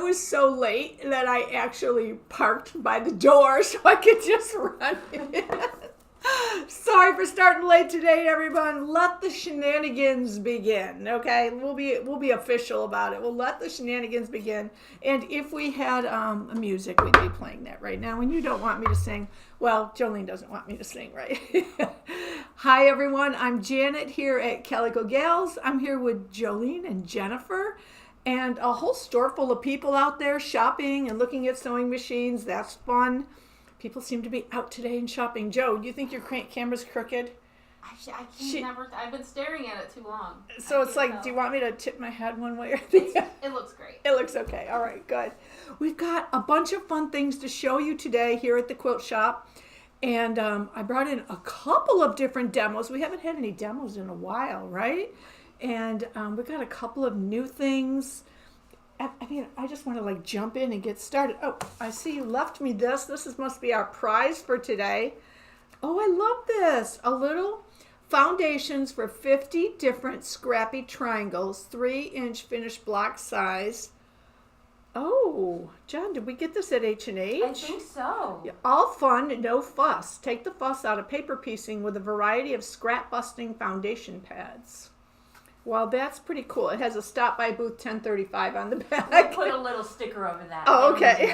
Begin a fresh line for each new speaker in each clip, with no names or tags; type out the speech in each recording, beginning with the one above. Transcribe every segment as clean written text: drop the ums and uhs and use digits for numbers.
was so late that I actually parked by the door so I could just run in. Sorry for starting late today, everyone. Let the shenanigans begin, okay? We'll be official about it. We'll let the shenanigans begin. And if we had music, we'd be playing that right now. And you don't want me to sing. Well, Jolene doesn't want me to sing, right? Hi, everyone. I'm Janet here at Calico Gals. I'm here with Jolene and Jennifer and a whole store full of people out there shopping and looking at sewing machines. That's fun. People seem to be out today and shopping. Joe, do you think your camera's crooked?
I can't never. I've been staring at it too long.
So it's like, do you want me to tip my head one way or the other?
It looks great.
It looks okay. All right, good. We've got a bunch of fun things to show you today here at the quilt shop. And I brought in a couple of different demos. We haven't had any demos in a while, right? And we've got a couple of new things. I just want to jump in and get started. Oh, I see you left me this. This must be our prize for today. Oh, I love this. A little foundations for 50 different scrappy triangles, 3-inch finished block size. Oh, John, did we get this at H&H?
I think so.
Yeah, all fun, no fuss. Take the fuss out of paper piecing with a variety of scrap busting foundation pads. Well, that's pretty cool. It has a stop by booth 1035 on the back.
We'll put a little sticker over that.
Oh, okay.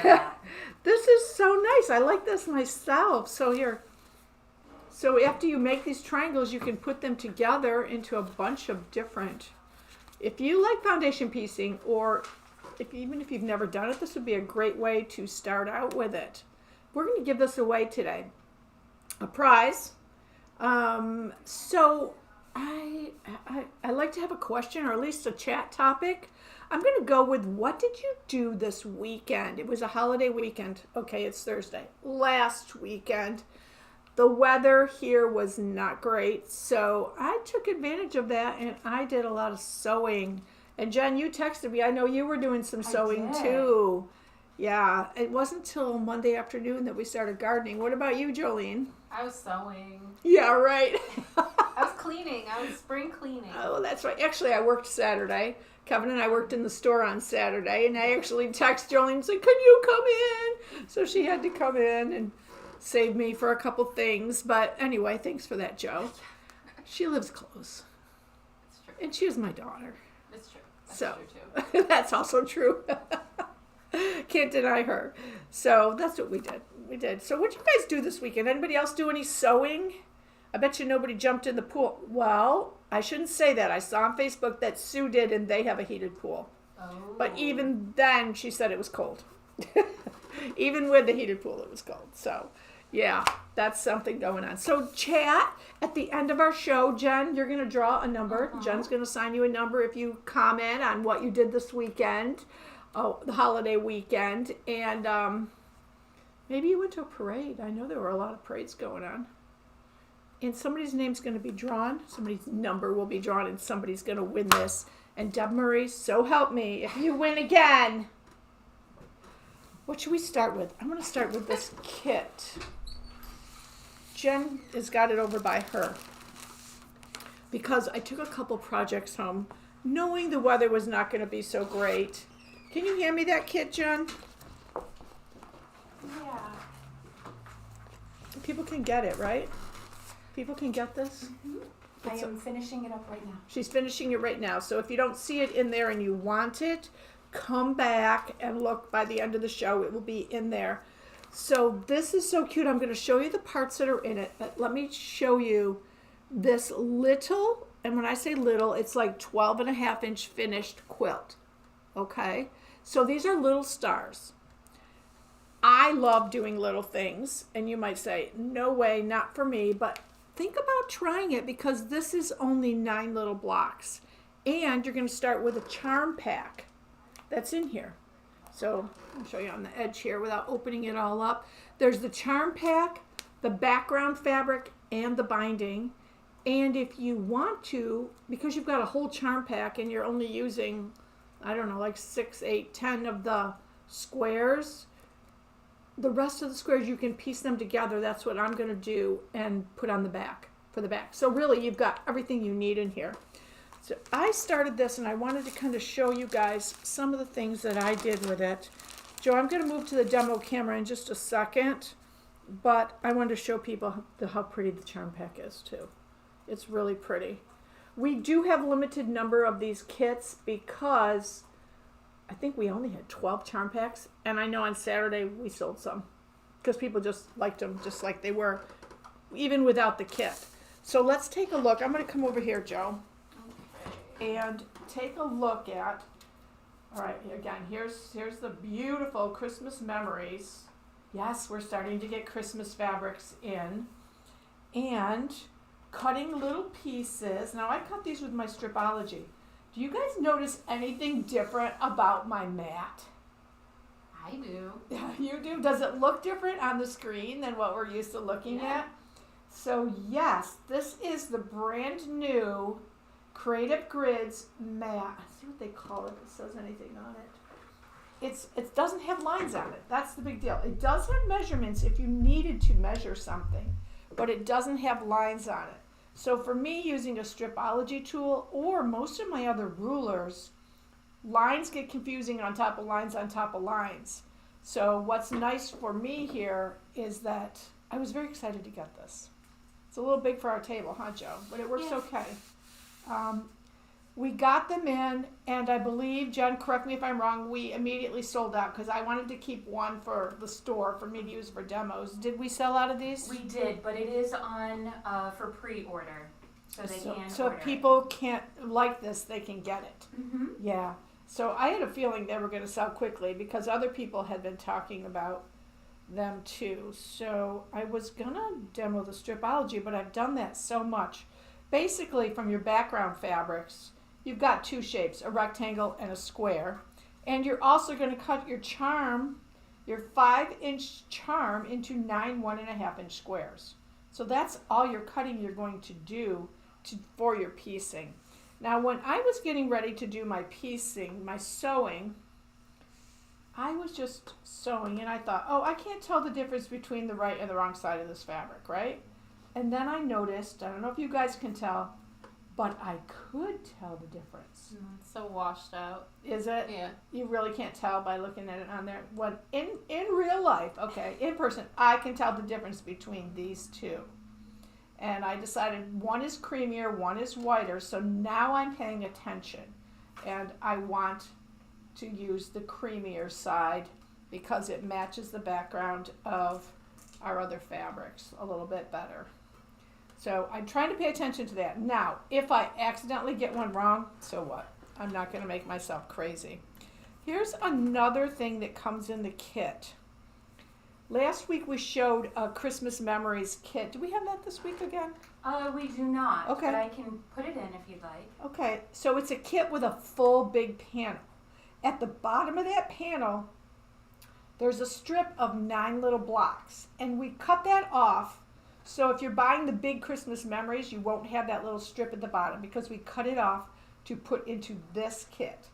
This is so nice. I like this myself. So after you make these triangles, you can put them together into a bunch of different. If you like foundation piecing, or even if you've never done it, this would be a great way to start out with it. We're going to give this away today. A prize. So I like to have a question or at least a chat topic. I'm going to go with, what did you do this weekend? It was a holiday weekend. Okay, it's Thursday. Last weekend, the weather here was not great, so I took advantage of that and I did a lot of sewing. And Jen, you texted me. I know you were doing some sewing too. Yeah, it wasn't until Monday afternoon that we started gardening. What about you, Jolene?
I was sewing.
Yeah, right.
I was cleaning. I was spring cleaning.
Oh, that's right. Actually, I worked Saturday. Kevin and I worked in the store on Saturday, and I actually texted Jolene and said, "Can you come in?" So she had to come in and save me for a couple things. But anyway, thanks for that, Joe. She lives close.
It's true.
And she is my daughter.
It's true. That's
So
true too.
that's also true. Can't deny her. So that's what we did. So what did you guys do this weekend? Anybody else do any sewing? I bet you nobody jumped in the pool. Well, I shouldn't say that. I saw on Facebook that Sue did, and they have a heated pool.
Oh.
But even then, she said it was cold. Even with the heated pool, it was cold. So, yeah, that's something going on. So, chat, at the end of our show, Jen, you're going to draw a number. Uh-huh. Jen's going to assign you a number if you comment on what you did this weekend. Oh, the holiday weekend. And maybe you went to a parade. I know there were a lot of parades going on. And somebody's name's going to be drawn. Somebody's number will be drawn, and somebody's going to win this. And Deb Murray, so help me, if you win again. What should we start with? I'm going to start with this kit. Jen has got it over by her. Because I took a couple projects home, knowing the weather was not going to be so great. Can you hand me that kit, Jen?
Yeah.
People can get it, right? People can get this?
Mm-hmm. I am finishing it up right now.
She's finishing it right now. So if you don't see it in there and you want it, come back and look by the end of the show. It will be in there. So this is so cute. I'm going to show you the parts that are in it. But let me show you this little, and when I say little, it's like 12.5-inch finished quilt. Okay? So these are little stars. I love doing little things. And you might say, no way, not for me. But think about trying it, because this is only 9 little blocks. And you're going to start with a charm pack that's in here. So I'll show you on the edge here without opening it all up. There's the charm pack, the background fabric, and the binding. And if you want to, because you've got a whole charm pack and you're only using, I don't know, like 6, 8, 10 of the squares, the rest of the squares, you can piece them together. That's what I'm going to do and put on the back, for the back. So really, you've got everything you need in here. So I started this and I wanted to kind of show you guys some of the things that I did with it. Joe, I'm going to move to the demo camera in just a second, but I wanted to show people how pretty the charm pack is too. It's really pretty. We do have a limited number of these kits because I think we only had 12 charm packs, and I know on Saturday we sold some because people just liked them just like they were, even without the kit. So let's take a look. I'm going to come over here, Joe, and take a look at, all right, again, here's the beautiful Christmas memories. Yes, we're starting to get Christmas fabrics in, and cutting little pieces. Now I cut these with my Stripology. Do you guys notice anything different about my mat?
I do.
Yeah, you do. Does it look different on the screen than what we're used to looking at? So yes, this is the brand new Creative Grids mat. Let's see what they call it. If it says anything on it. It doesn't have lines on it. That's the big deal. It does have measurements if you needed to measure something, but it doesn't have lines on it. So for me, using a Stripology tool or most of my other rulers, lines get confusing on top of lines on top of lines. So what's nice for me here is that I was very excited to get this. It's a little big for our table, huh, Joe? But it works okay. We got them in, and I believe, Jen, correct me if I'm wrong, we immediately sold out because I wanted to keep one for the store for me to use for demos. Did we sell out of these?
We did, but it is on for pre-order, so they can
So
order
if people can't like this, they can get it.
Mm-hmm.
Yeah. So I had a feeling they were going to sell quickly because other people had been talking about them too. So I was going to demo the Stripology, but I've done that so much. Basically, from your background fabrics, you've got two shapes, a rectangle and a square. And you're also going to cut your charm, your 5-inch charm, into 9 1.5-inch squares. So that's all your cutting you're going to do for your piecing. Now, when I was getting ready to do my piecing, my sewing, I was just sewing and I thought, oh, I can't tell the difference between the right and the wrong side of this fabric, right? And then I noticed, I don't know if you guys can tell, but I could tell the difference.
It's so washed out.
Is it?
Yeah.
You really can't tell by looking at it on there. When in real life, okay, in person, I can tell the difference between these two. And I decided one is creamier, one is whiter, so now I'm paying attention. And I want to use the creamier side because it matches the background of our other fabrics a little bit better. So I'm trying to pay attention to that. Now, if I accidentally get one wrong, so what? I'm not going to make myself crazy. Here's another thing that comes in the kit. Last week we showed a Christmas Memories kit. Do we have that this week again?
We do not,
Okay.
but I can put it in if you'd like.
Okay, so it's a kit with a full big panel. At the bottom of that panel, there's a strip of 9 little blocks, and we cut that off. So if you're buying the big Christmas Memories, you won't have that little strip at the bottom because we cut it off to put into this kit.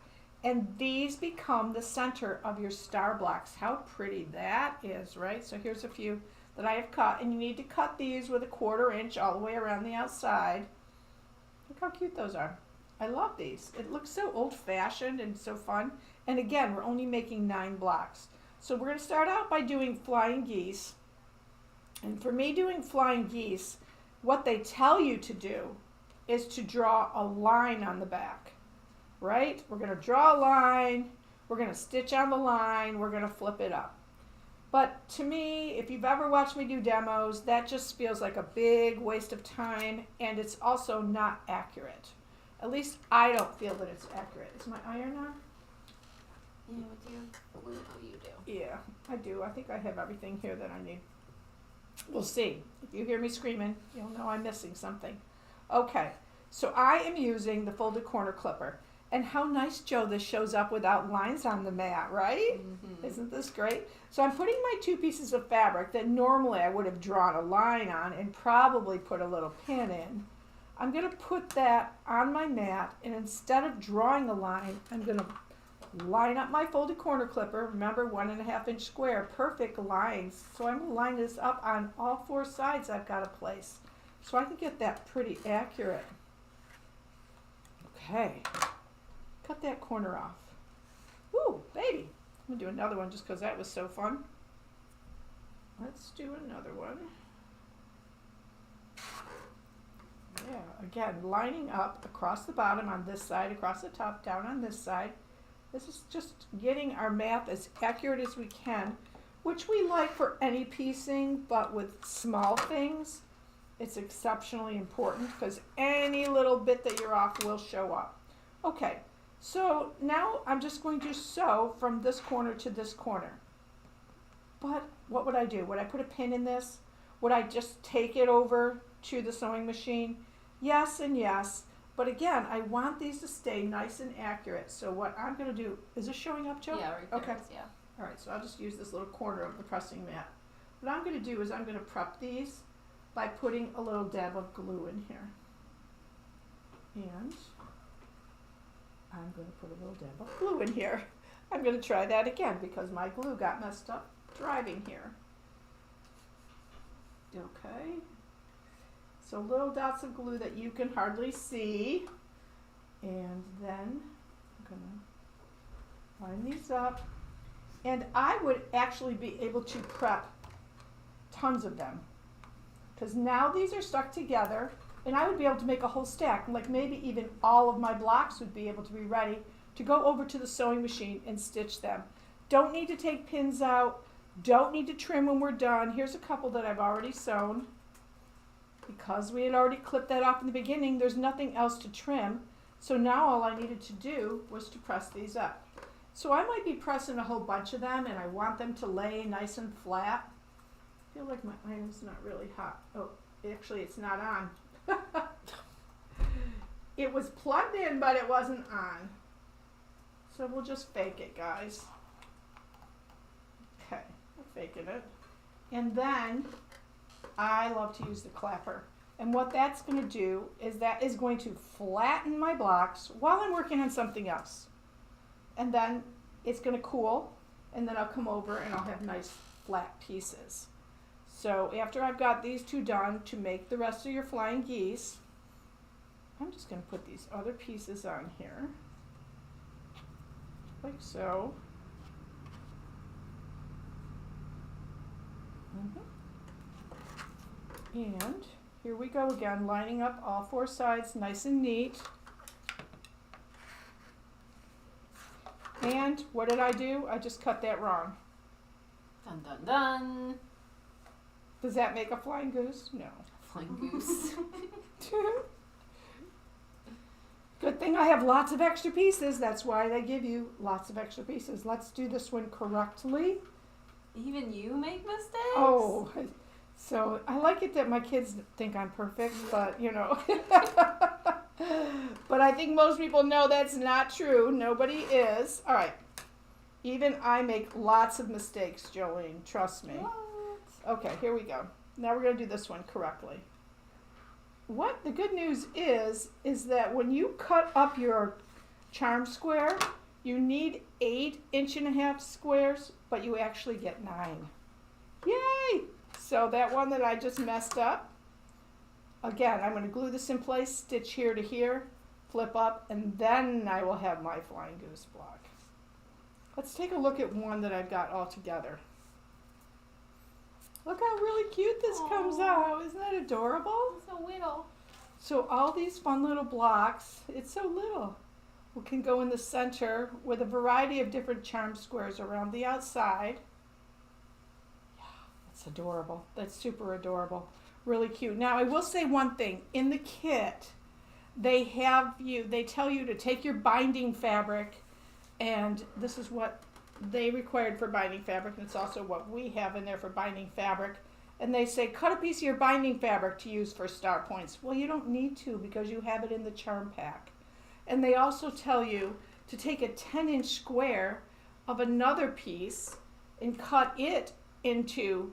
And these become the center of your star blocks. How pretty that is, right? So here's a few that I have cut, and you need to cut these with a 1/4 inch all the way around the outside. Look how cute those are. I love these. It looks so old-fashioned and so fun. And again, we're only making 9 blocks. So we're going to start out by doing flying geese. And for me, doing flying geese, what they tell you to do is to draw a line on the back, right? We're going to draw a line, we're going to stitch on the line, we're going to flip it up. But to me, if you've ever watched me do demos, that just feels like a big waste of time, and it's also not accurate. At least I don't feel that it's accurate. Is my iron on?
Yeah, with your glue, you do.
Yeah, I do. I think I have everything here that I need. We'll see. If you hear me screaming, you'll know I'm missing something. Okay, so I am using the folded corner clipper. And how nice, Joe, this shows up without lines on the mat, right?
Mm-hmm.
Isn't this great? So I'm putting my 2 pieces of fabric that normally I would have drawn a line on and probably put a little pin in. I'm going to put that on my mat, and instead of drawing a line, I'm going to line up my folded corner clipper. Remember, 1.5-inch square, perfect lines. So I'm going to line this up on all 4 sides I've got to place so I can get that pretty accurate. Okay, cut that corner off. Ooh, baby. I'm gonna do another one just because that was so fun. Let's do another one. Yeah, again, lining up across the bottom on this side, across the top, down on this side. This is just getting our math as accurate as we can, which we like for any piecing, but with small things, it's exceptionally important because any little bit that you're off will show up. Okay, so now I'm just going to sew from this corner to this corner. But what would I do? Would I put a pin in this? Would I just take it over to the sewing machine? Yes and yes. But again, I want these to stay nice and accurate. So what I'm going to do, is this showing up, Joe?
Yeah, right there.
Okay.
Yeah.
All right, so I'll just use this little corner of the pressing mat. What I'm going to do is I'm going to prep these by putting a little dab of glue in here. And I'm going to put a little dab of glue in here. I'm going to try that again because my glue got messed up driving here. Okay. So little dots of glue that you can hardly see. And then I'm going to line these up. And I would actually be able to prep tons of them. Because now these are stuck together. And I would be able to make a whole stack. Like maybe even all of my blocks would be able to be ready to go over to the sewing machine and stitch them. Don't need to take pins out. Don't need to trim when we're done. Here's a couple that I've already sewn. Because we had already clipped that off in the beginning, there's nothing else to trim. So now all I needed to do was to press these up. So I might be pressing a whole bunch of them and I want them to lay nice and flat. I feel like my iron's not really hot. Oh, actually it's not on. It was plugged in, but it wasn't on. So we'll just fake it, guys. Okay, we're faking it. And then I love to use the clapper. And what that's going to do is that is going to flatten my blocks while I'm working on something else. And then it's going to cool, and then I'll come over and I'll have nice flat pieces. So after I've got these two done to make the rest of your flying geese, I'm just going to put these other pieces on here, like so. And here we go again, lining up all four sides nice and neat. And what did I do? I just cut that wrong.
Dun dun dun.
Does that make a flying goose? No.
Flying goose.
Good thing I have lots of extra pieces. That's why they give you lots of extra pieces. Let's do this one correctly.
Even you make mistakes?
Oh, so I like it that my kids think I'm perfect, but you know. But I think most people know that's not true. Nobody is. All right. Even I make lots of mistakes, Jolene. Trust me.
What?
Okay, here we go. Now we're going to do this one correctly. What the good news is that when you cut up your charm square, you need 8.5-inch squares, but you actually get 9. Yay! So that one that I just messed up, again, I'm going to glue this in place, stitch here to here, flip up, and then I will have my flying goose block. Let's take a look at one that I've got all together. Look how really cute this comes out. Isn't that adorable?
It's so little.
So all these fun little blocks, it's so little, can go in the center with a variety of different charm squares around the outside. Yeah, that's adorable. That's super adorable. Really cute. Now I will say one thing. In the kit, they tell you to take your binding fabric, and this is what they required for binding fabric, and it's also what we have in there for binding fabric. And they say, cut a piece of your binding fabric to use for star points. Well, you don't need to because you have it in the charm pack. And they also tell you to take a 10-inch square of another piece and cut it into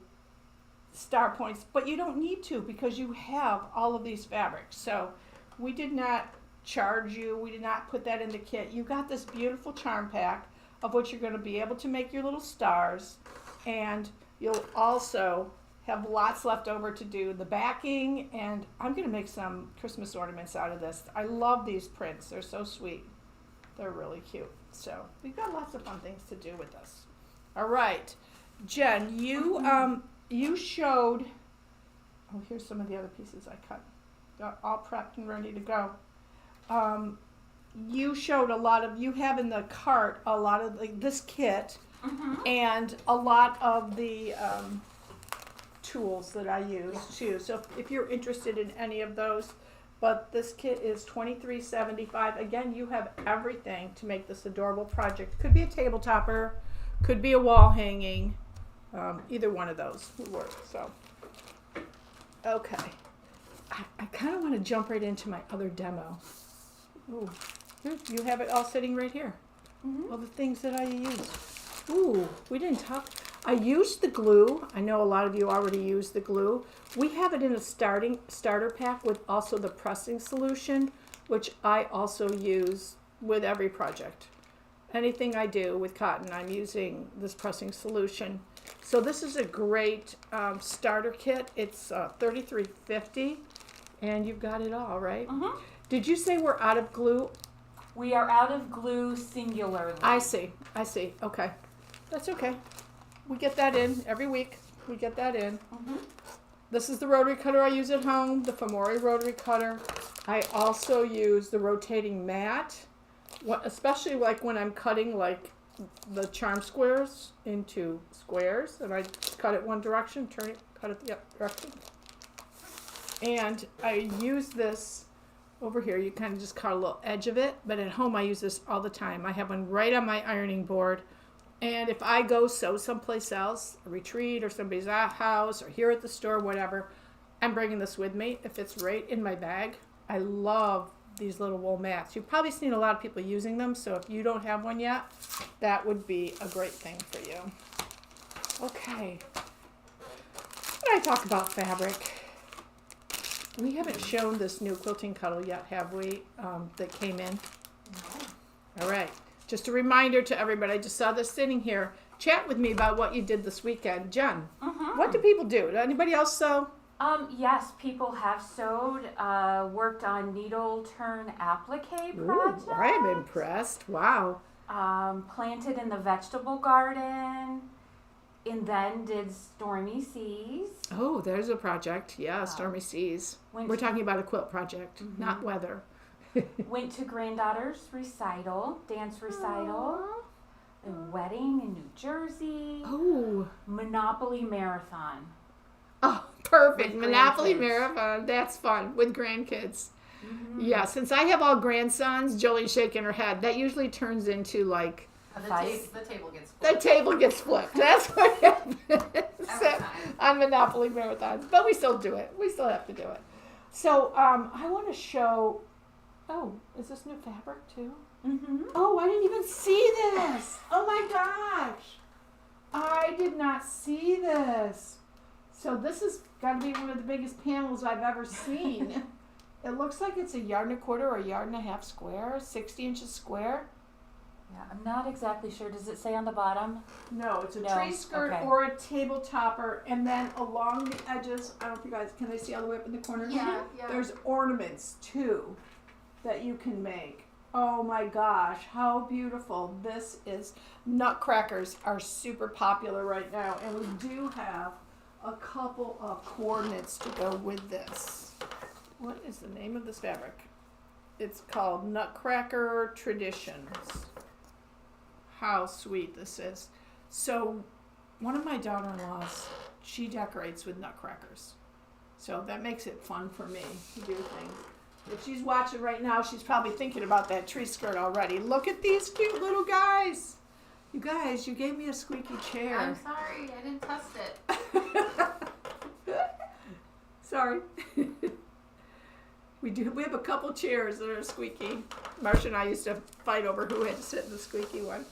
star points. But you don't need to because you have all of these fabrics. So we did not charge you. We did not put that in the kit. You got this beautiful charm pack of which you're going to be able to make your little stars. And you'll also have lots left over to do the backing, and I'm going to make some Christmas ornaments out of this. I love these prints. They're so sweet. They're really cute. So we've got lots of fun things to do with this. All right. Jen, you showed, oh, here's some of the other pieces I cut. Got all prepped and ready to go. You showed you have in the cart a lot of this kit and a lot of the tools that I use too. So if you're interested in any of those, but this kit is $23.75. Again, you have everything to make this adorable project. Could be a table topper, could be a wall hanging. Either one of those would work. So, okay. I kind of want to jump right into my other demo. Ooh, you have it all sitting right here. All the things that I use. Ooh, we didn't talk. I used the glue. I know a lot of you already use the glue. We have it in a starter pack with also the pressing solution, which I also use with every project. Anything I do with cotton, I'm using this pressing solution. So this is a great starter kit. It's $33.50, and you've got it all, right? Did you say we're out of glue?
We are out of glue singularly.
I see. Okay. That's okay. We get that in every week. We get that in. This is the rotary cutter I use at home, the Famori rotary cutter. I also use the rotating mat, especially like when I'm cutting like the charm squares into squares, and I cut it one direction, turn it, cut it the other direction. And I use this over here. You kind of just cut a little edge of it, but at home I use this all the time. I have one right on my ironing board, and if I go sew someplace else, a retreat or somebody's house or here at the store, whatever, I'm bringing this with me if it's right in my bag. I love these little wool mats. You've probably seen a lot of people using them, so if you don't have one yet, that would be a great thing for you. Okay. When I talk about fabric, we haven't shown this new quilting cuddle yet, have we, that came in? No. All right. Just a reminder to everybody, I just saw this sitting here. Chat with me about what you did this weekend. Jen, what do people do? Did anybody else sew?
Yes, people have sewed, worked on needle turn applique projects.
Ooh, I'm impressed. Wow.
Planted in the vegetable garden, and then did stormy seas.
Oh, there's a project. Yeah, stormy seas. We're talking about a quilt project, not weather.
Went to granddaughter's recital, dance recital, a wedding in New Jersey.
Oh.
Monopoly marathon.
Oh, perfect.
With
Monopoly
grandkids.
marathon. That's fun with grandkids. Yeah, since I have all grandsons, Jolie's shaking her head. That usually turns into like
The table gets
the
flipped.
table gets flipped. That's what happens
Every time.
on Monopoly marathons. But we still do it. We still have to do it. So I want to show. Oh, is this new fabric too? Oh, I didn't even see this. Oh my gosh. I did not see this. So this has got to be one of the biggest panels I've ever seen. It looks like it's a 1.25 yards or 1.5 yards square, 60 inches square.
Yeah, I'm not exactly sure. Does it say on the bottom?
No, it's a
No,
tree skirt
okay.
or a table topper, and then along the edges, I don't know if you guys, can they see all the way up in the corners?
Yeah.
There's ornaments too that you can make. Oh my gosh, how beautiful this is. Nutcrackers are super popular right now, and we do have a couple of coordinates to go with this. What is the name of this fabric? It's called Nutcracker Traditions. How sweet this is. So one of my daughter-in-laws, she decorates with nutcrackers. So that makes it fun for me to do things. If she's watching right now, she's probably thinking about that tree skirt already. Look at these cute little guys. You guys, you gave me a squeaky chair.
I'm sorry, I didn't test it.
Sorry. We have a couple chairs that are squeaky. Marcia and I used to fight over who had to sit in the squeaky one.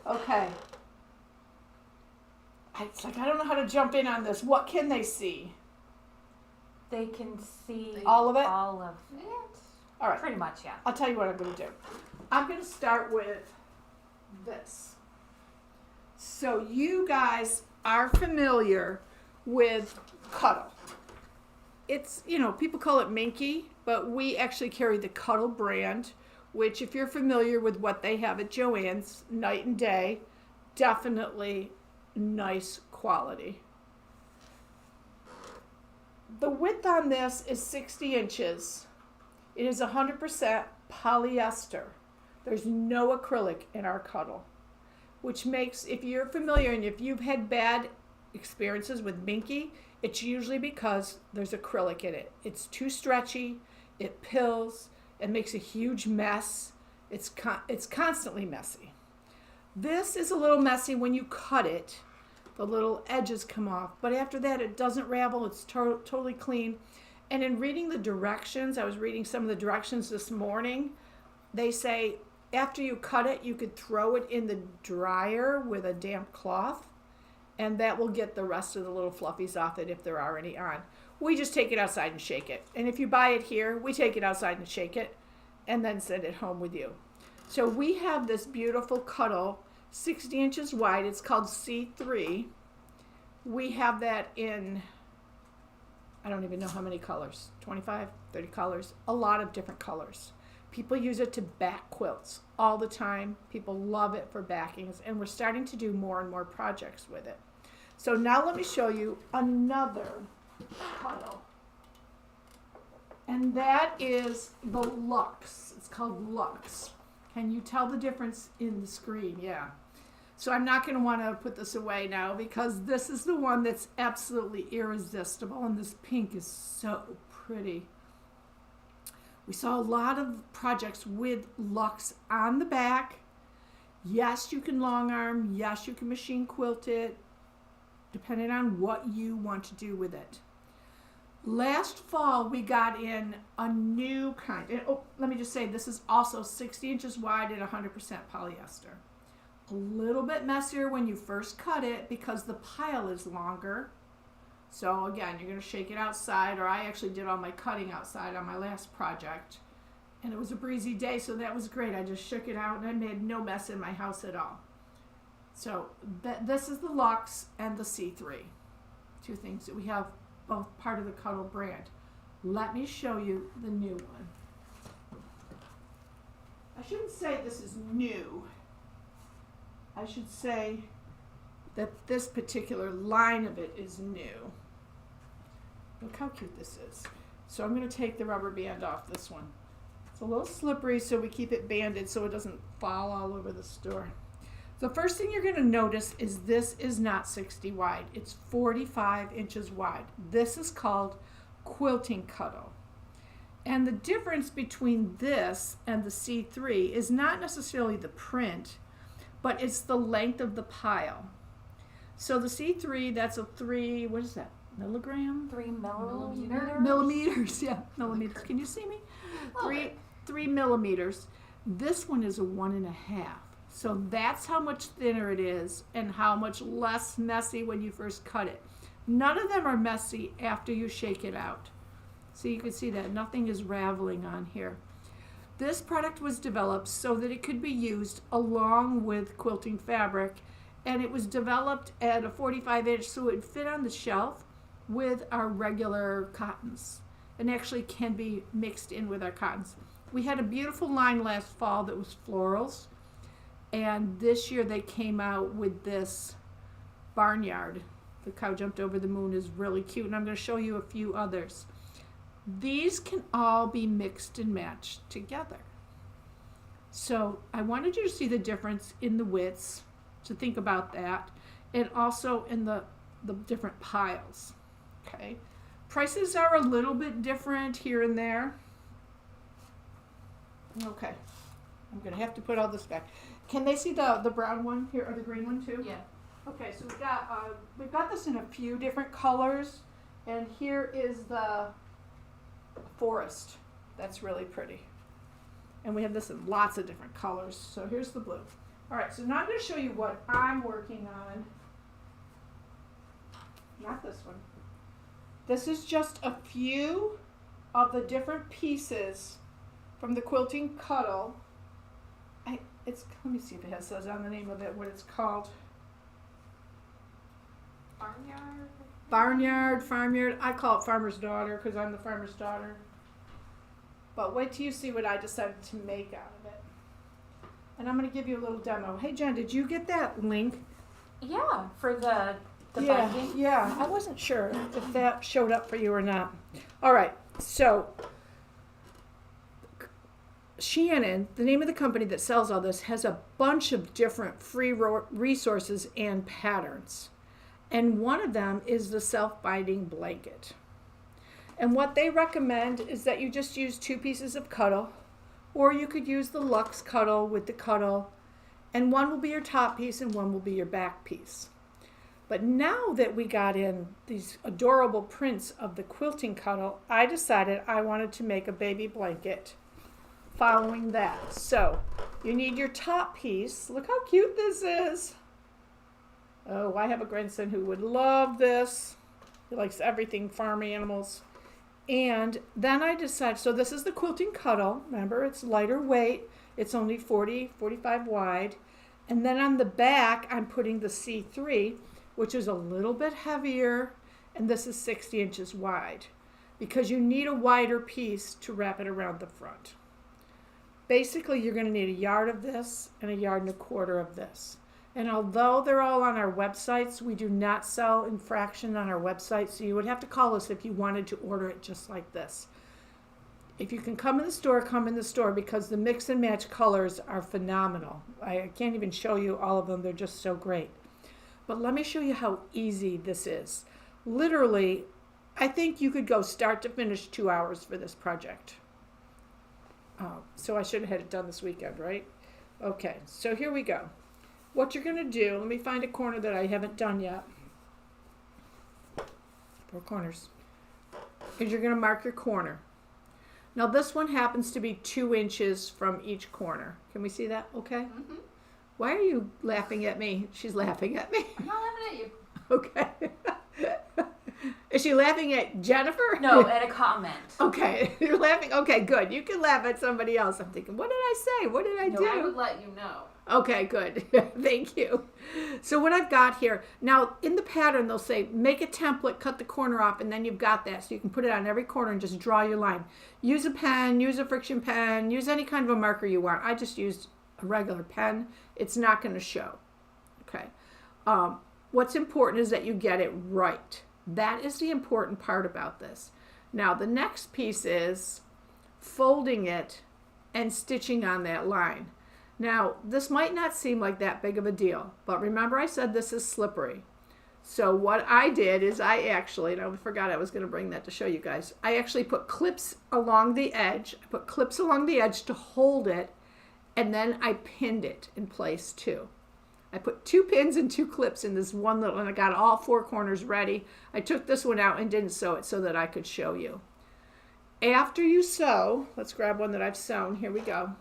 Okay. It's like, I don't know how to jump in on this. What can they see?
They can see
All of it?
All of it.
All right.
Pretty much, yeah.
I'll tell you what I'm going to do. I'm going to start with this. So you guys are familiar with Cuddle. It's, people call it Minky, but we actually carry the Cuddle brand, which if you're familiar with what they have at Joann's night and day, definitely nice quality. The width on this is 60 inches. It is 100% polyester. There's no acrylic in our Cuddle, which makes, if you're familiar and if you've had bad experiences with Minky, it's usually because there's acrylic in it. It's too stretchy, it pills, it makes a huge mess. It's constantly messy. This is a little messy when you cut it. The little edges come off, but after that it doesn't ravel. It's totally clean. And in reading the directions, I was reading some of the directions this morning, they say after you cut it, you could throw it in the dryer with a damp cloth, and that will get the rest of the little fluffies off it if there are any on. We just take it outside and shake it. And if you buy it here, we take it outside and shake it and then send it home with you. So we have this beautiful Cuddle, 60 inches wide. It's called C3. We have that in, I don't even know how many colors, 25, 30 colors, a lot of different colors. People use it to back quilts all the time. People love it for backings, and we're starting to do more and more projects with it. So now let me show you another Cuddle. And that is the Luxe. It's called Luxe. Can you tell the difference in the screen? Yeah. So I'm not going to want to put this away now because this is the one that's absolutely irresistible, and this pink is so pretty. We saw a lot of projects with Luxe on the back. Yes, you can long arm. Yes, you can machine quilt it, depending on what you want to do with it. Last fall, we got in a new kind. And, let me just say, this is also 60 inches wide and 100% polyester. A little bit messier when you first cut it because the pile is longer. So again, you're going to shake it outside, or I actually did all my cutting outside on my last project. And it was a breezy day, so that was great. I just shook it out and I made no mess in my house at all. So this is the Luxe and the C3. Two things that we have, both part of the Cuddle brand. Let me show you the new one. I shouldn't say this is new. I should say that this particular line of it is new. Look how cute this is. So I'm going to take the rubber band off this one. It's a little slippery, so we keep it banded so it doesn't fall all over the store. The first thing you're going to notice is this is not 60 wide. It's 45 inches wide. This is called Quilting Cuddle. And the difference between this and the C3 is not necessarily the print, but it's the length of the pile. So the C3, that's a 3, what is that, milligram?
3 millimeters.
Millimeters, yeah, millimeters. Can you see me? Three millimeters. This one is a 1.5. So that's how much thinner it is and how much less messy when you first cut it. None of them are messy after you shake it out. So you can see that nothing is raveling on here. This product was developed so that it could be used along with quilting fabric, and it was developed at a 45 inch so it would fit on the shelf with our regular cottons, and actually can be mixed in with our cottons. We had a beautiful line last fall that was florals, and this year they came out with this barnyard. The Cow Jumped Over the Moon is really cute, and I'm going to show you a few others. These can all be mixed and matched together. So I wanted you to see the difference in the widths, to think about that, and also in the different piles. Okay, prices are a little bit different here and there. Okay, I'm gonna have to put all this back. Can they see the brown one here, or the green one too?
Yeah.
Okay, so we've got this in a few different colors, and here is the forest. That's really pretty. And we have this in lots of different colors. So here's the blue. All right, so now I'm going to show you what I'm working on. Not this one. This is just a few of the different pieces from the Quilting Cuddle. Let me see if says on the name of it what it's called.
Barnyard?
Barnyard, farmyard. I call it farmer's daughter because I'm the farmer's daughter. But wait till you see what I decided to make out of it. And I'm going to give you a little demo. Hey, Jen, did you get that link?
Yeah, for the
Yeah,
biking.
yeah. I wasn't sure if that showed up for you or not. All right. So, Shannon, the name of the company that sells all this, has a bunch of different free resources and patterns. And one of them is the self-binding blanket. And what they recommend is that you just use 2 pieces of cuddle, or you could use the Luxe cuddle with the cuddle, and one will be your top piece and one will be your back piece. But now that we got in these adorable prints of the quilting cuddle, I decided I wanted to make a baby blanket following that. So you need your top piece. Look how cute this is. Oh, I have a grandson who would love this. He likes everything farm animals. And then I decided, so this is the quilting cuddle. Remember, it's lighter weight. It's only 45 wide. And then on the back, I'm putting the C3, which is a little bit heavier. And this is 60 inches wide because you need a wider piece to wrap it around the front. Basically, you're going to need a yard of this and a yard and a quarter of this. And although they're all on our websites, we do not sell in fraction on our website, so you would have to call us if you wanted to order it just like this. If you can come in the store, come in the store because the mix and match colors are phenomenal. I can't even show you all of them. They're just so great. But let me show you how easy this is. Literally, I think you could go start to finish 2 hours for this project. So I should have had it done this weekend, right? Okay, so here we go. What you're going to do, let me find a corner that I haven't done yet. 4 corners. Is you're going to mark your corner. Now this one happens to be 2 inches from each corner. Can we see that? Okay.
Mm-hmm.
Why are you laughing at me? She's laughing at me.
I'm not laughing at you.
Okay. Is she laughing at Jennifer?
No, at a comment.
Okay. You're laughing. Okay, good. You can laugh at somebody else. I'm thinking, what did I say? What did I do?
I would let you know.
Okay, good. Thank you. So what I've got here, now in the pattern they'll say, make a template, cut the corner off, and then you've got that. So you can put it on every corner and just draw your line. Use a pen, use a friction pen, use any kind of a marker you want. I just used a regular pen. It's not going to show. Okay. What's important is that you get it right. That is the important part about this. Now the next piece is folding it and stitching on that line. Now, this might not seem like that big of a deal, but remember I said this is slippery. So what I did is I actually, and I forgot I was going to bring that to show you guys, I actually put clips along the edge. I put clips along the edge to hold it, and then I pinned it in place too. I put 2 pins and 2 clips in this one little, and I got all 4 corners ready. I took this one out and didn't sew it so that I could show you. After you sew, let's grab one that I've sewn. Here we go.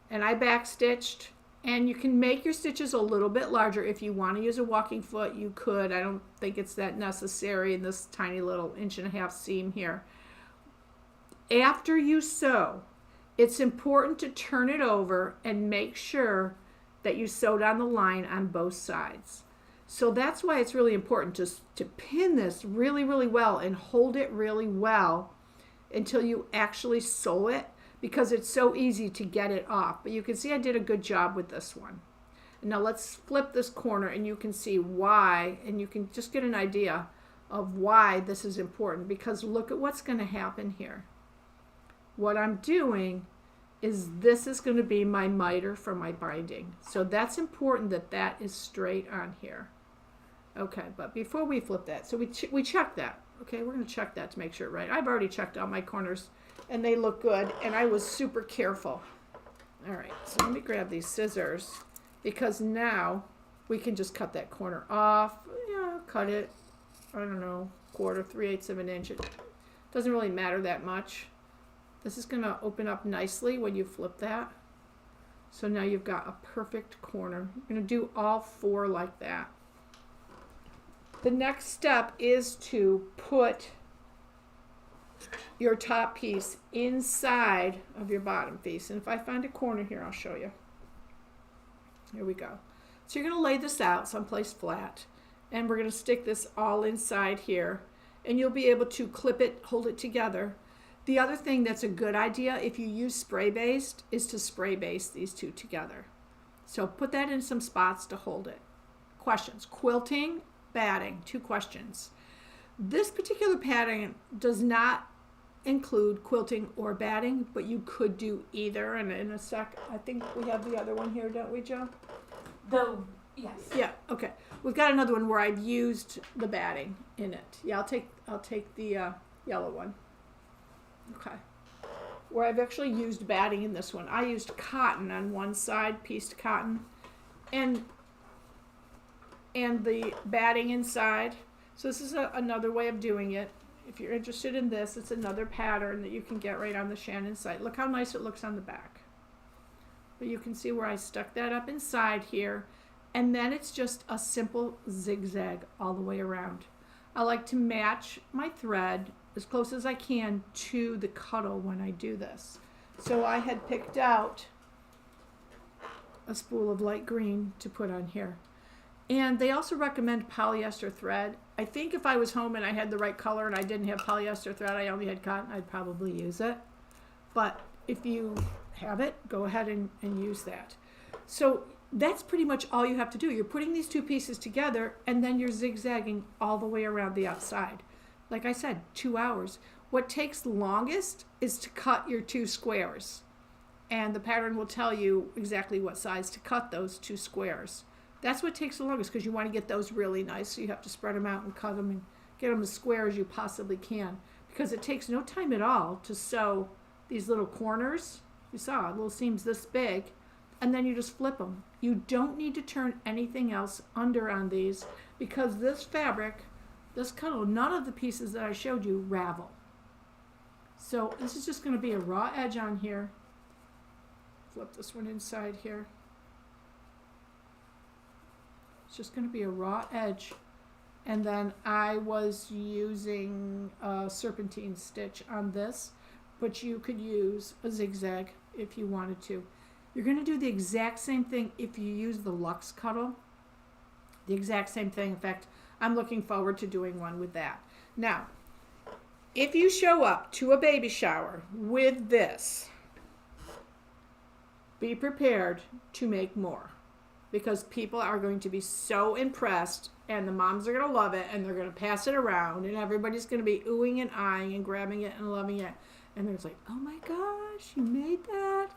And I backstitched, and you can make your stitches a little bit larger. If you want to use a walking foot, you could. I don't think it's that necessary in this tiny little 1.5 inch seam here. After you sew, it's important to turn it over and make sure that you sewed on the line on both sides. So that's why it's really important to pin this really, really well and hold it really well until you actually sew it, because it's so easy to get it off. But you can see I did a good job with this one. Now let's flip this corner and you can see why, and you can just get an idea of why this is important, because look at what's going to happen here. What I'm doing is this is going to be my miter for my binding. So that's important that that is straight on here. Okay, but before we flip that, so we check that. Okay, we're going to check that to make sure, right? I've already checked all my corners and they look good, and I was super careful. All right, so let me grab these scissors, because now we can just cut that corner off. Yeah, cut it, I don't know, 1/4, 3/8 of an inch. It doesn't really matter that much. This is going to open up nicely when you flip that. So now you've got a perfect corner. You're going to do all 4 like that. The next step is to put your top piece inside of your bottom piece. And if I find a corner here, I'll show you. Here we go. So you're going to lay this out someplace flat. and we're going to stick this all inside here, and you'll be able to clip it, hold it together. The other thing that's a good idea if you use spray based is to spray base these two together. So put that in some spots to hold it. Questions: quilting, batting, 2 questions. This particular pattern does not include quilting or batting, but you could do either. And in a sec, I think we have the other one here, don't we, Joe?
Yes.
Yeah, okay. We've got another one where I've used the batting in it. Yeah, I'll take the yellow one. Okay. Where I've actually used batting in this one. I used cotton on one side, pieced cotton, and the batting inside. So this is another way of doing it. If you're interested in this, it's another pattern that you can get right on the Shannon site. Look how nice it looks on the back. But you can see where I stuck that up inside here. And then it's just a simple zigzag all the way around. I like to match my thread as close as I can to the cuddle when I do this. So I had picked out a spool of light green to put on here. And they also recommend polyester thread. I think if I was home and I had the right color and I didn't have polyester thread, I only had cotton, I'd probably use it. But if you have it, go ahead and use that. So that's pretty much all you have to do. You're putting these 2 pieces together and then you're zigzagging all the way around the outside. Like I said, 2 hours. What takes longest is to cut your 2 squares. And the pattern will tell you exactly what size to cut those 2 squares. That's what takes the longest because you want to get those really nice. So you have to spread them out and cut them and get them as square as you possibly can. Because it takes no time at all to sew these little corners. You saw little seams this big. And then you just flip them. You don't need to turn anything else under on these because this fabric, this cuddle, none of the pieces that I showed you ravel. So this is just going to be a raw edge on here. Flip this one inside here. It's just going to be a raw edge. And then I was using a serpentine stitch on this, but you could use a zigzag if you wanted to. You're going to do the exact same thing if you use the Luxe Cuddle. The exact same thing. In fact, I'm looking forward to doing one with that. Now, if you show up to a baby shower with this, be prepared to make more because people are going to be so impressed and the moms are going to love it and they're going to pass it around and everybody's going to be oohing and eyeing and grabbing it and loving it. And they're like, oh my gosh, you made that?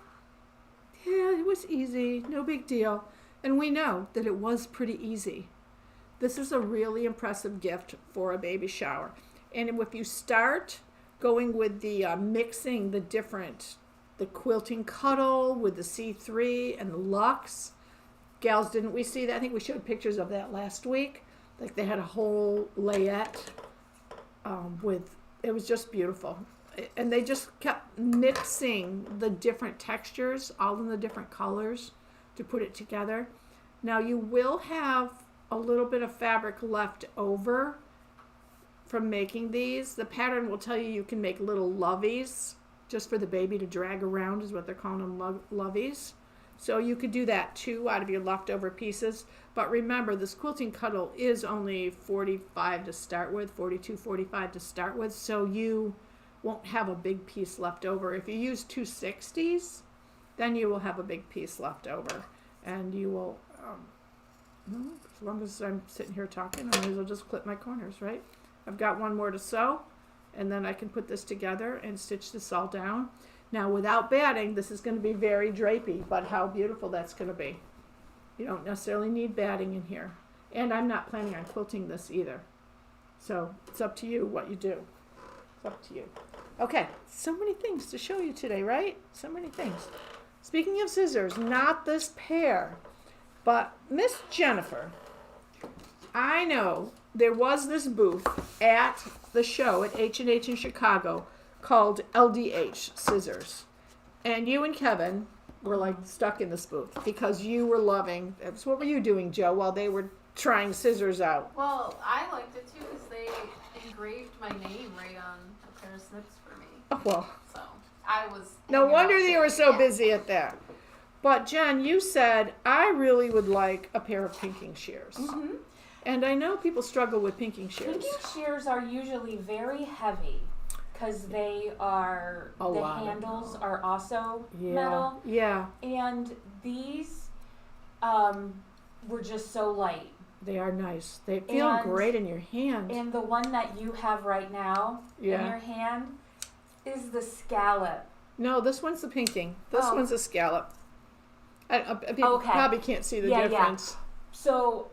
Yeah, it was easy, no big deal. And we know that it was pretty easy. This is a really impressive gift for a baby shower. And if you start going with the mixing the quilting cuddle with the C3 and the Luxe, gals, didn't we see that? I think we showed pictures of that last week. Like they had a whole layette it was just beautiful. And they just kept mixing the different textures, all in the different colors, to put it together. Now you will have a little bit of fabric left over from making these. The pattern will tell you you can make little loveys just for the baby to drag around is what they're calling them, loveys. So you could do that too out of your leftover pieces. But remember, this quilting cuddle is only 45 to start with, 42, 45 to start with. So you won't have a big piece left over. If you use 260s, then you will have a big piece left over. And you will, as long as I'm sitting here talking, I might as well just clip my corners, right? I've got one more to sew, and then I can put this together and stitch this all down. Now, without batting, this is going to be very drapey, but how beautiful that's going to be. You don't necessarily need batting in here. And I'm not planning on quilting this either. So it's up to you what you do. It's up to you. Okay, so many things to show you today, right? So many things. Speaking of scissors, not this pair, but Miss Jennifer, I know there was this booth at the show at H&H in Chicago called LDH Scissors. And you and Kevin were like stuck in this booth because you were loving, what were you doing, Joe, while they were trying scissors out?
Well, I liked it too because they engraved my name right on a pair of snips for me.
Oh, well.
So I was.
No wonder you were so busy at that. But Jen, you said, I really would like a pair of pinking shears.
Mm-hmm.
And I know people struggle with pinking shears.
Pinking shears are usually very heavy because they are,
A
the
lot of
handles are also
Yeah.
metal.
Yeah,
And these were just so light.
they are nice. They feel
And-
great in your hand.
And the one that you have right now in
Yeah.
your hand is the scallop.
No, this one's the pinking. This
Oh.
one's a scallop. People
Okay.
probably can't see the
Yeah, yeah.
difference.
So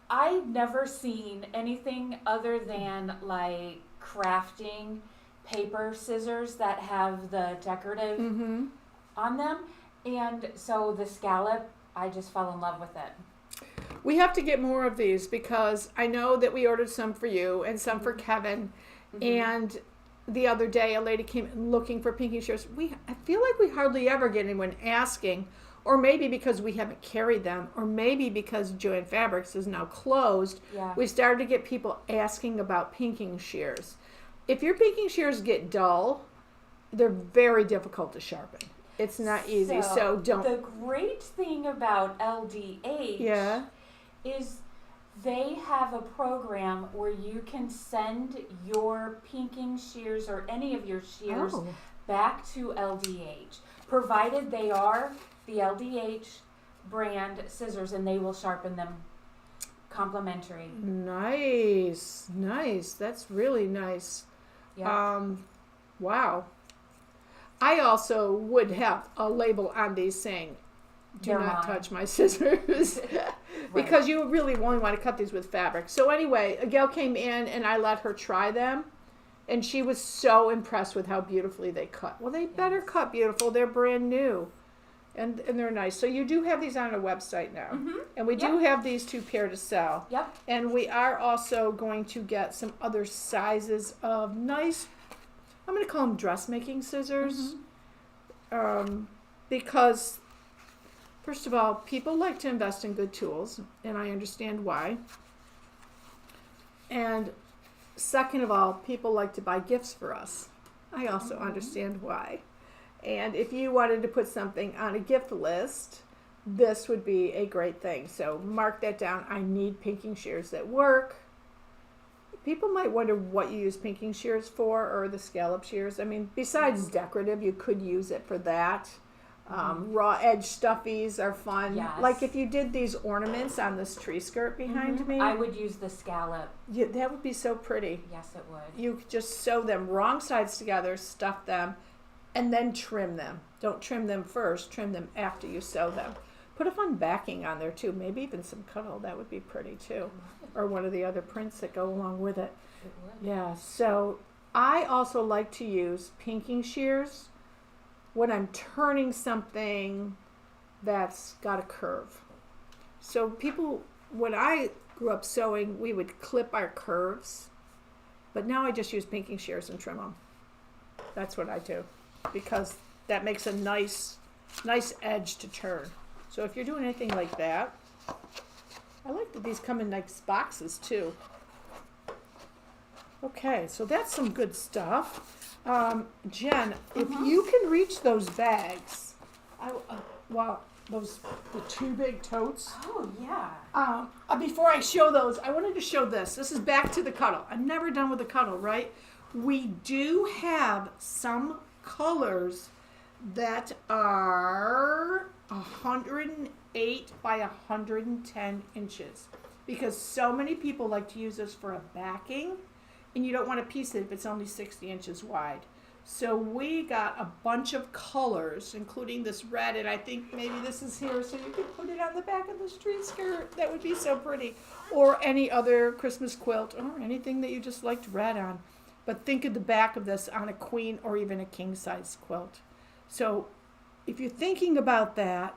I've never seen anything other than like crafting paper scissors that have the decorative
Mm-hmm.
on them. And so the scallop, I just fell in love with it.
We have to get more of these because I know that we ordered some for you and some for Kevin. And the other day, a lady came in looking for pinking shears. I feel like we hardly ever get anyone asking, or maybe because we haven't carried them, or maybe because Joann Fabrics is now closed.
Yeah.
We started to get people asking about pinking shears. If your pinking shears get dull, they're very difficult to sharpen. It's not easy, so don't.
The great thing about LDH
Yeah.
is they have a program where you can send your pinking shears or any of your shears
Oh.
back to LDH, provided they are the LDH brand scissors, and they will sharpen them complimentary.
Nice, nice. That's really nice.
Yeah.
Wow. I also would have a label on these saying, "Do
They're
not
mine."
touch my scissors," because you really only want to cut these with fabric. So anyway, a gal came in and I let her try them, and she was so impressed with how beautifully they cut. Well, they better
Yes.
cut beautiful. They're brand new, and they're nice. So you do have these on our website now, and we do have these 2 pair to sell.
Yep.
And we are also going to get some other sizes of nice, I'm going to call them dressmaking scissors. Because, first of all, people like to invest in good tools, and I understand why. And second of all, people like to buy gifts for us. I also understand why. And if you wanted to put something on a gift list, this would be a great thing. So mark that down. I need pinking shears that work. People might wonder what you use pinking shears for, or the scallop shears. I mean, besides decorative, you could use it for that. Raw edge stuffies are fun.
Yes.
Like if you did these ornaments on this tree skirt behind me,
I would use the scallop.
that would be so pretty.
Yes, it would.
You could just sew them wrong sides together, stuff them, and then trim them. Don't trim them first, trim them after you sew them. Put a fun backing on there too, maybe even some cuddle. That would be pretty too. Or one of the other prints that go along with it.
It would.
Yeah, so I also like to use pinking shears when I'm turning something that's got a curve. So people, when I grew up sewing, we would clip our curves, but now I just use pinking shears and trim them. That's what I do, because that makes a nice edge to turn. So if you're doing anything like that, I like that these come in nice boxes too. Okay, so that's some good stuff. Jen, if you can reach those bags, the 2 big totes.
Oh, yeah.
Before I show those, I wanted to show this. This is back to the cuddle. I'm never done with the cuddle, right? We do have some colors that are 108 by 110 inches, because so many people like to use this for a backing, and you don't want to piece it if it's only 60 inches wide. So we got a bunch of colors, including this red, and I think maybe this is here, so you can put it on the back of the street skirt. That would be so pretty. Or any other Christmas quilt, or anything that you just liked red on. But think of the back of this on a queen or even a king size quilt. So if you're thinking about that,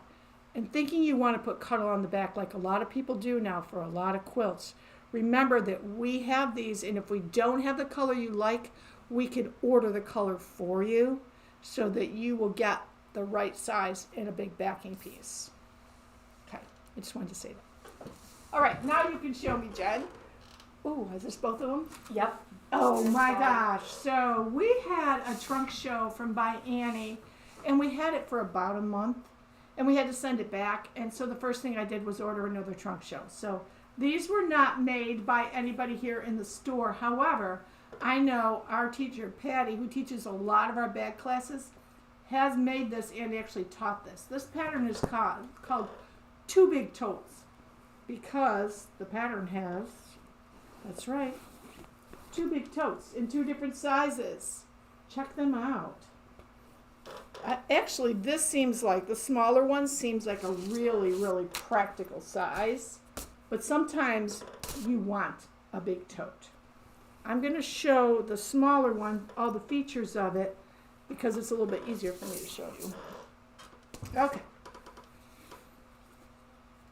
and thinking you want to put cuddle on the back like a lot of people do now for a lot of quilts, remember that we have these, and if we don't have the color you like, we can order the color for you so that you will get the right size in a big backing piece. Okay, I just wanted to say that. All right, now you can show me, Jen. Ooh, is this both of them?
Yep.
Oh my gosh. So we had a trunk show from By Annie, and we had it for about a month, and we had to send it back. And so the first thing I did was order another trunk show. So These were not made by anybody here in the store. However, I know our teacher, Patty, who teaches a lot of our bag classes, has made this and actually taught this. This pattern is called Two Big Totes because the pattern has, that's right, 2 big totes in 2 different sizes. Check them out. Actually, this seems like, the smaller one seems like a really, really practical size. But sometimes you want a big tote. I'm going to show the smaller one, all the features of it, because it's a little bit easier for me to show you. Okay.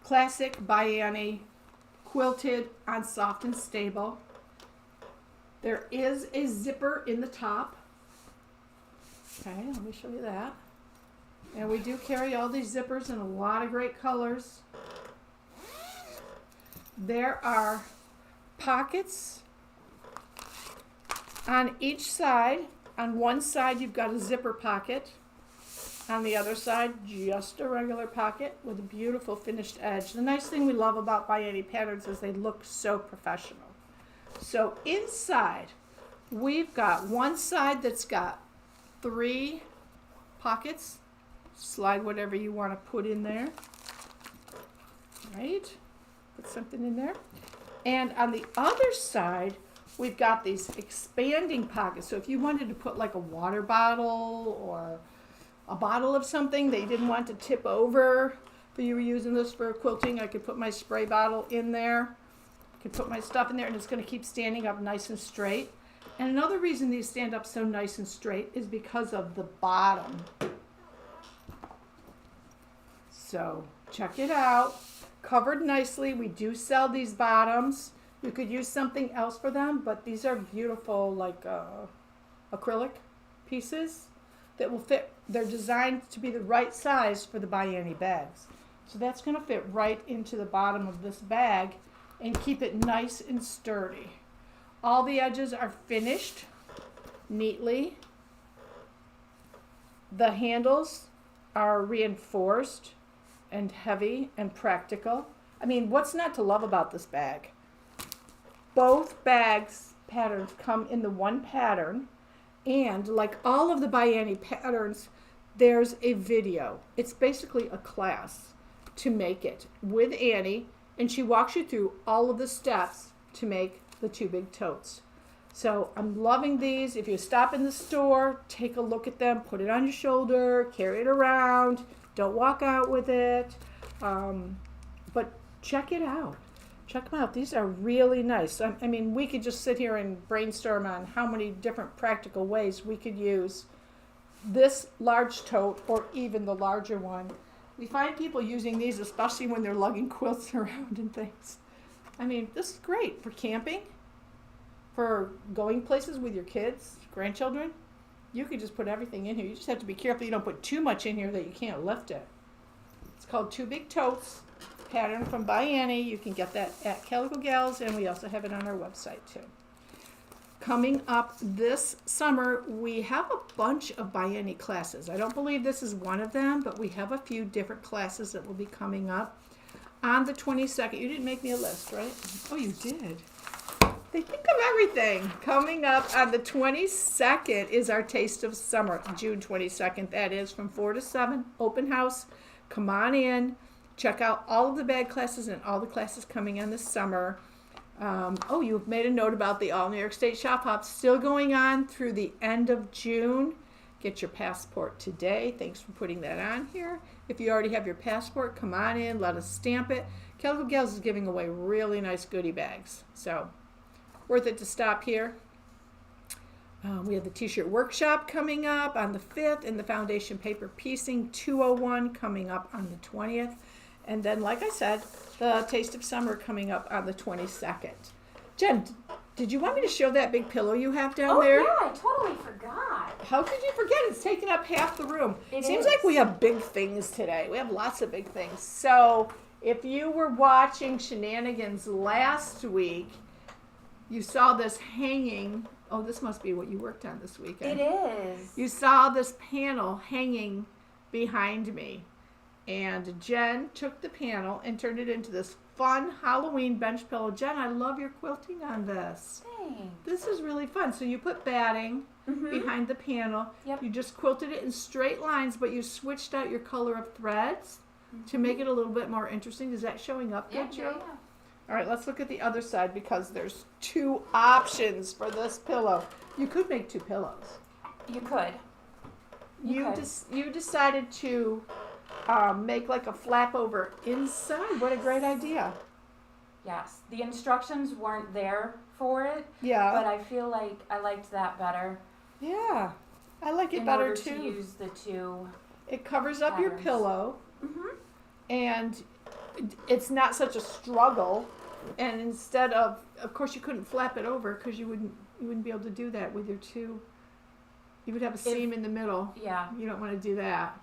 Classic Bayani, quilted on soft and stable. There is a zipper in the top. Okay, let me show you that. And we do carry all these zippers in a lot of great colors. There are pockets on each side. On one side, you've got a zipper pocket. On the other side, just a regular pocket with a beautiful finished edge. The nice thing we love about Bayani patterns is they look so professional. So inside, we've got one side that's got 3 pockets. Slide whatever you want to put in there. Right? Put something in there. And on the other side, we've got these expanding pockets. So if you wanted to put like a water bottle or a bottle of something that you didn't want to tip over, but you were using this for quilting, I could put my spray bottle in there. I could put my stuff in there and it's going to keep standing up nice and straight. And another reason these stand up so nice and straight is because of the bottom. So check it out. Covered nicely. We do sell these bottoms. You could use something else for them, but these are beautiful, like acrylic pieces that will fit. They're designed to be the right size for the Bayani bags. So that's going to fit right into the bottom of this bag and keep it nice and sturdy. All the edges are finished neatly. The handles are reinforced and heavy and practical. I mean, what's not to love about this bag? Both bags patterns come in the one pattern, and like all of the Bayani patterns, there's a video. It's basically a class to make it with Annie, and she walks you through all of the steps to make the 2 big totes. So I'm loving these. If you stop in the store, take a look at them, put it on your shoulder, carry it around. Don't walk out with it, but check it out. Check them out. These are really nice. I mean, we could just sit here and brainstorm on how many different practical ways we could use this large tote or even the larger one. We find people using these, especially when they're lugging quilts around and things. I mean, this is great for camping, for going places with your kids, grandchildren. You could just put everything in here. You just have to be careful you don't put too much in here that you can't lift it. It's called 2 Big Totes, pattern from Bayani. You can get that at Calico Gals, and we also have it on our website too. Coming up this summer, we have a bunch of Bayani classes. I don't believe this is one of them, but we have a few different classes that will be coming up on the 22nd. You didn't make me a list, right? Oh, you did. They think of everything. Coming up on the 22nd is our Taste of Summer, June 22nd. That is from 4 to 7, open house. Come on in. Check out all of the bag classes and all the classes coming on this summer. Oh, you've made a note about the All New York State Shop Hop still going on through the end of June. Get your passport today. Thanks for putting that on here. If you already have your passport, come on in. Let us stamp it. Calico Gals is giving away really nice goodie bags. So worth it to stop here. We have the t-shirt workshop coming up on the 5th and the foundation paper piecing 201 coming up on the 20th. And then, like I said, the Taste of Summer coming up on the 22nd. Jen, did you want me to show that big pillow you have down there?
Oh, yeah, I totally forgot.
How could you forget? It's taking up half the room.
It
Seems
is.
like we have big things today. We have lots of big things. So if you were watching Shenanigans last week, you saw this hanging. Oh, this must be what you worked on this weekend.
It is.
You saw this panel hanging behind me. And Jen took the panel and turned it into this fun Halloween bench pillow. Jen, I love your quilting on this.
Thanks.
This is really fun. So you put batting behind the panel.
Yep.
You just quilted it in straight lines, but you switched out your color of threads to make it a little bit more interesting. Is that showing up
Yeah,
good, Joe?
yeah.
All right, let's look at the other side because there's two options for this pillow. You could make two pillows.
You could.
You decided to make like a flap over inside. What a great idea.
Yes. The instructions weren't there for it,
Yeah.
but I feel like I liked that better.
Yeah. I like it
in
better
order
too.
to use the two.
It covers up your
patterns.
pillow
Mm-hmm.
and it's not such a struggle. And instead of course you couldn't flap it over because you wouldn't be able to do that with your two. You would have a seam in the middle.
Yeah.
You don't want to do that.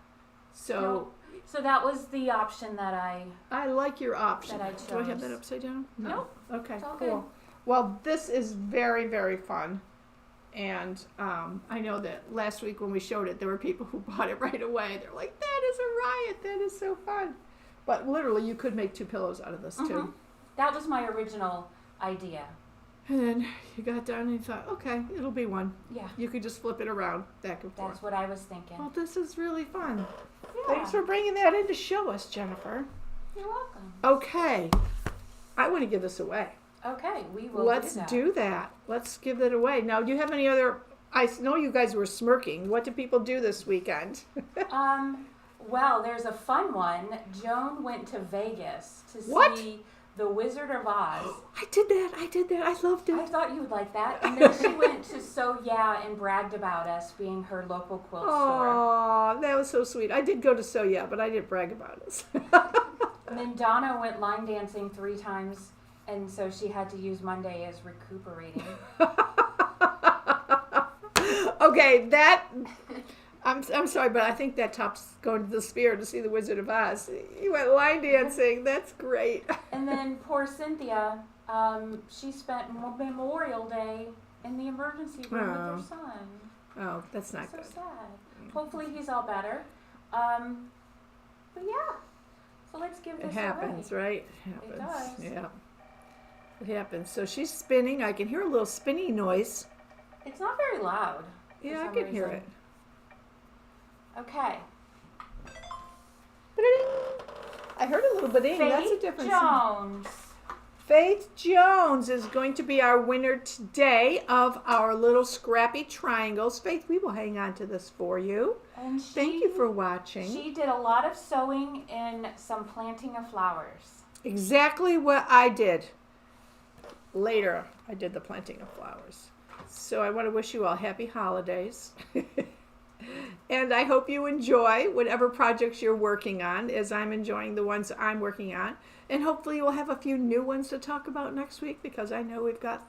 So
No. So that was the option that
I like your option.
That I
Do I have
chose.
that upside down?
No.
Okay,
It's all
cool.
good.
Well, this is very, very fun. And I know that last week when we showed it, there were people who bought it right away. They're like, that is a riot. That is so fun. But literally, you could make two pillows out of this, too.
Mhm. That was my original idea.
And then you got done and you thought, okay, it'll be one.
Yeah.
You could just flip it around back and forth.
That's what I was thinking.
Well, this is really fun.
Yeah.
Thanks for bringing that in to show us, Jennifer.
You're welcome.
Okay. I want to give this away.
Okay, we will
Let's
do that.
do that. Let's give it away. Now, do you have any other? I know you guys were smirking. What did people do this weekend?
Well, there's a fun one. Joan went to Vegas to
What?
see The Wizard of Oz.
I did that. I loved
I
it.
thought you would like that. And then she went to So Yeah and bragged about us being her local quilt store.
Oh, that was so sweet. I did go to So Yeah, but I didn't brag about it.
And then Donna went line dancing 3 times, and so she had to use Monday as recuperating.
Okay, I'm sorry, but I think that tops going to the Sphere to see The Wizard of Oz. You went line dancing. That's great.
And then poor Cynthia, she spent Memorial Day in the emergency room with
Oh.
her son.
Oh, that's not
So
good.
sad. Hopefully he's all better. But yeah, so let's give this
It happens,
away.
right? It happens.
does.
Yeah. It happens. So she's spinning. I can hear a little spinning noise.
It's not very loud. for
Yeah, I
some
can hear
reason.
it.
Okay.
Ba-da-ding. I heard a little bit. That's a
Faith
difference.
Jones.
Faith Jones is going to be our winner today of our little scrappy triangles. Faith, we will hang on to this for you.
And
Thank you for watching.
She did a lot of sewing and some planting of flowers.
Exactly what I did. Later, I did the planting of flowers. So I want to wish you all happy holidays. And I hope you enjoy whatever projects you're working on, as I'm enjoying the ones I'm working on. And hopefully we'll have a few new ones to talk about next week, because I know we've got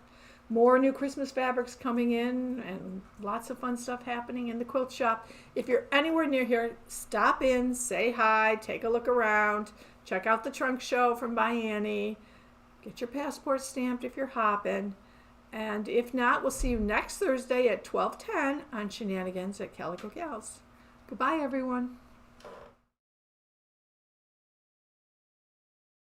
more new Christmas fabrics coming in and lots of fun stuff happening in the quilt shop. If you're anywhere near here, stop in, say hi, take a look around, check out the trunk show from by Annie, get your passport stamped if you're hopping. And if not, we'll see you next Thursday at 12:10 on Shenanigans at Calico Gals. Goodbye, everyone.